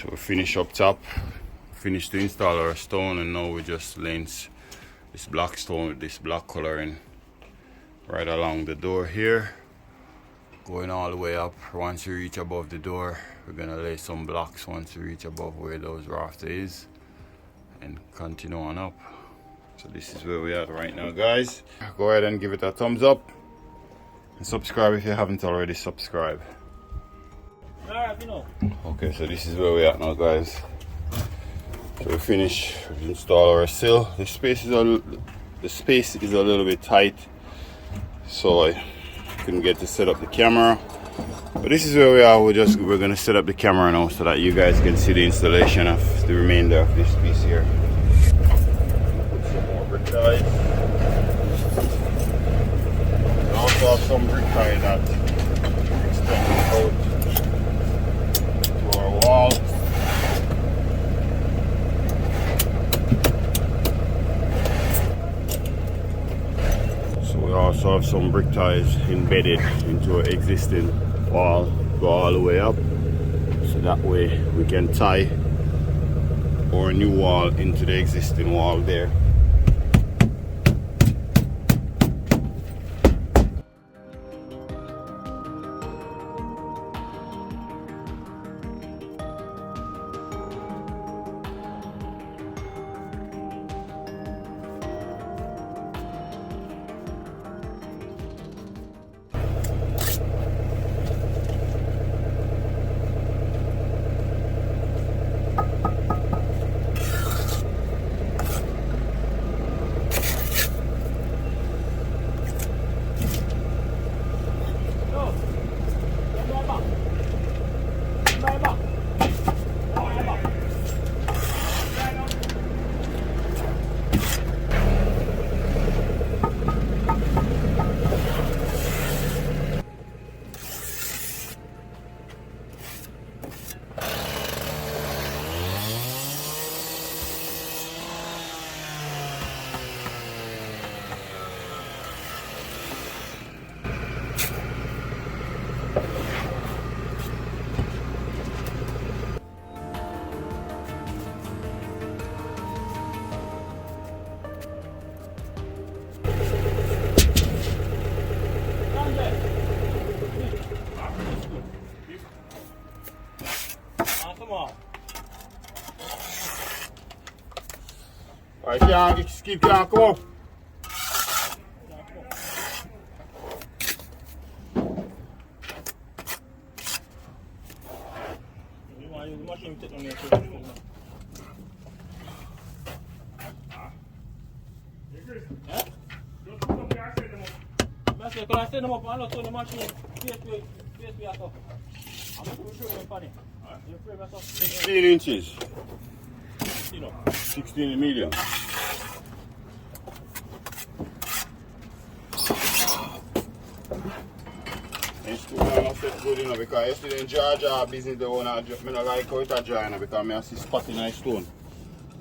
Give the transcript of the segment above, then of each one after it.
So we finish up top, finished to install our stone, and now we just lens this black stone with this black coloring right along the door here, going all the way up. Once you reach above the door, we're gonna lay some blocks once you reach above where those rafters is, and continue on up. So this is where we are right now, guys. Go ahead and give it a thumbs up and subscribe if you haven't already subscribed. Okay, so this is where we are now, guys. So we finish, we install our sill. The space is a little bit tight, so I couldn't get to set up the camera. But this is where we are. We're gonna set up the camera now so that you guys can see the installation of the remainder of this piece here. Put some more brick ties. We also have some brick tie that extends out to our wall. So we also have some brick ties embedded into our existing wall, go all the way up, so that way we can tie our new wall into the existing wall there. Alright, can't keep can't come up. I set them up and the machine. 16 inches. 16 medium. It's too not set good enough because yesterday in Georgia business the one I don't like how it dry because I see spot in a stone.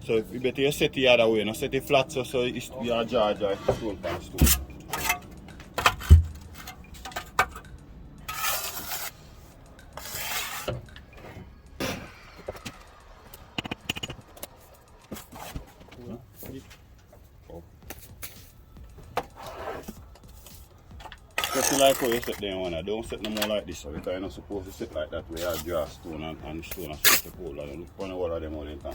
So you better you set it the other way, not set it flat so it's your Georgia stone pan stone. Set like how you set them one. Don't set them more like this because you're not supposed to set like that where you draw a stone and the stone is supposed to hold on. Look on all of them all the time.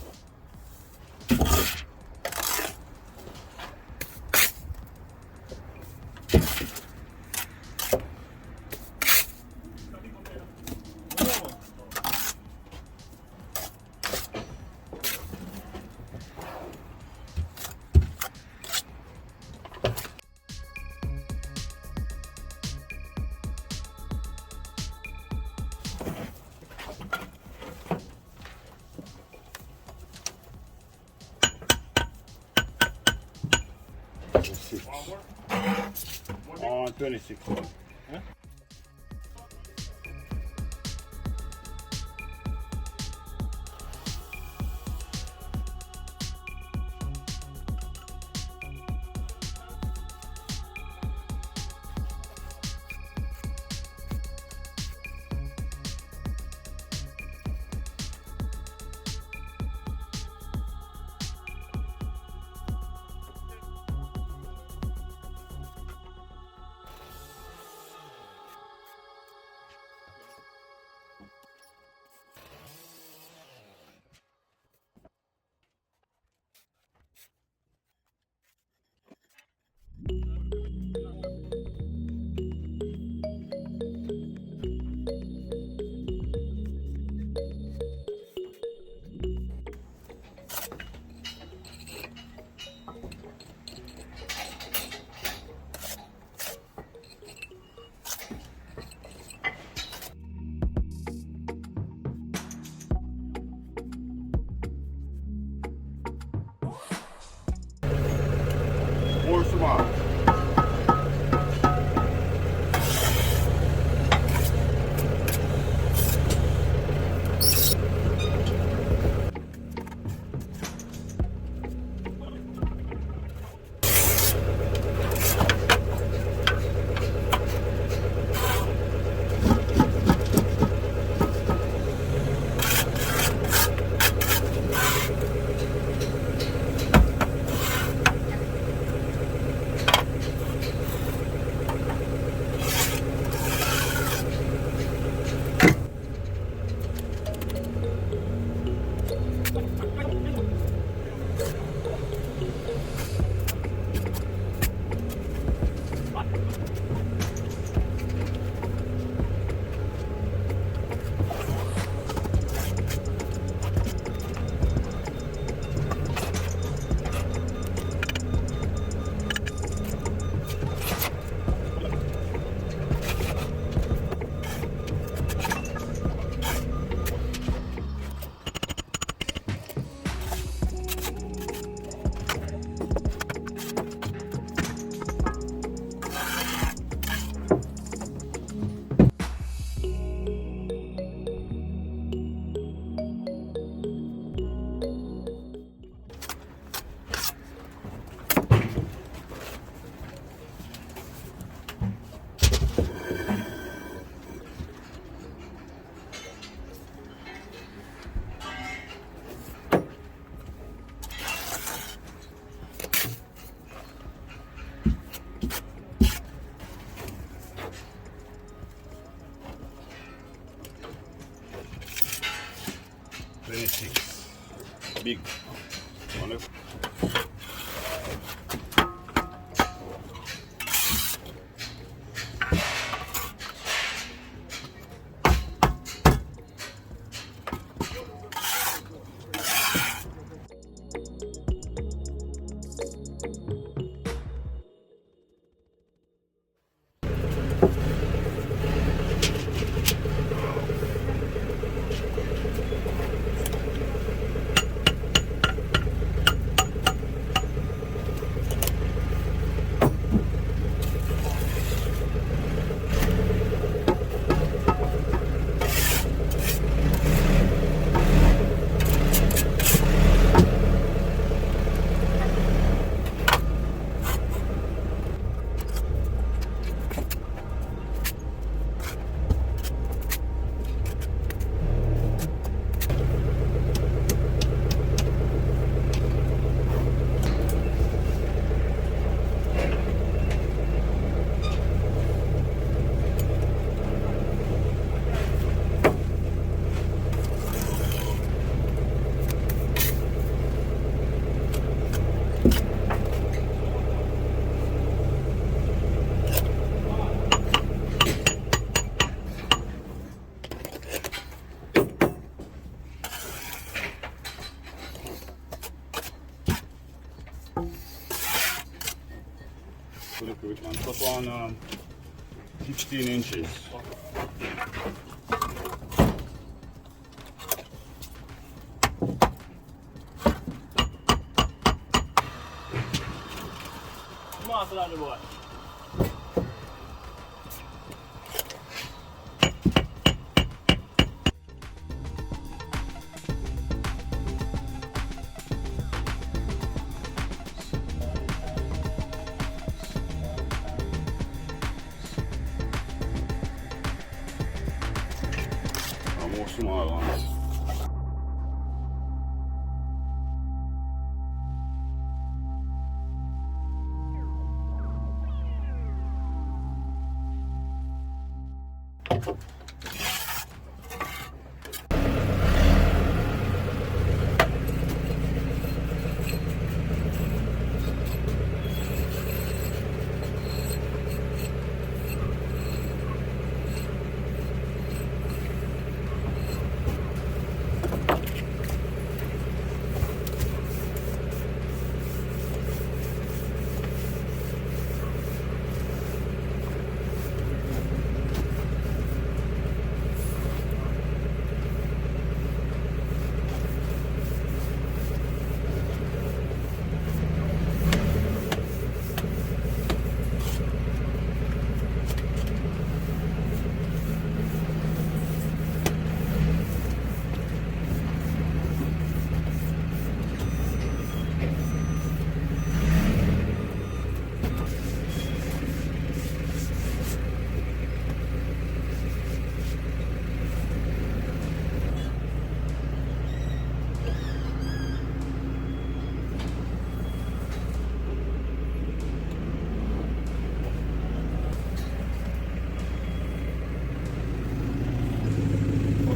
On 26. Huh? small. Big. Wonderful. Cut one 16 inches. Master on the boy. More small ones.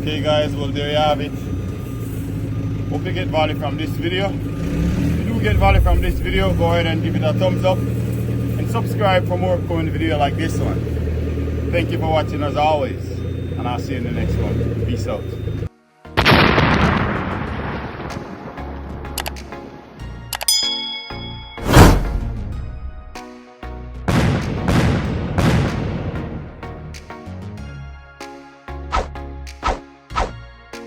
Okay guys, well there you have it. Hope you get value from this video. If you do get value from this video, go ahead and give it a thumbs up and subscribe for more upcoming video like this one. Thank you for watching as always, and I'll see you in the next one. Peace out.